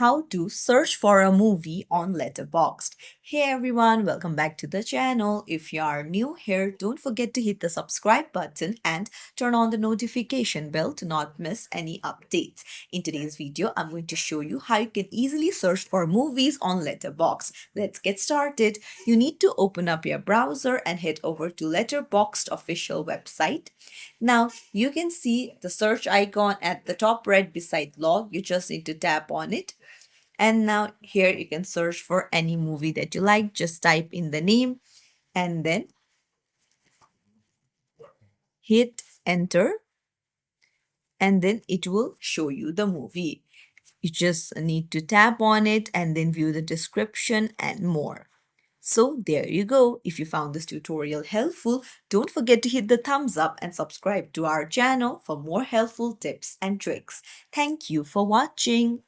how to search for a movie on Letterboxd. Hey everyone, welcome back to the channel. If you are new here, don't forget to hit the subscribe button and turn on the notification bell to not miss any updates. In today's video, I'm going to show you how you can easily search for movies on Letterboxd. Let's get started. You need to open up your browser and head over to Letterboxd official website. Now you can see the search icon at the top right beside log. You just need to tap on it. And now here you can search for any movie that you like. Just type in the name and then hit enter, and then it will show you the movie. You just need to tap on it and then view the description and more. So there you go. If you found this tutorial helpful, don't forget to hit the thumbs up and subscribe to our channel for more helpful tips and tricks. Thank you for watching.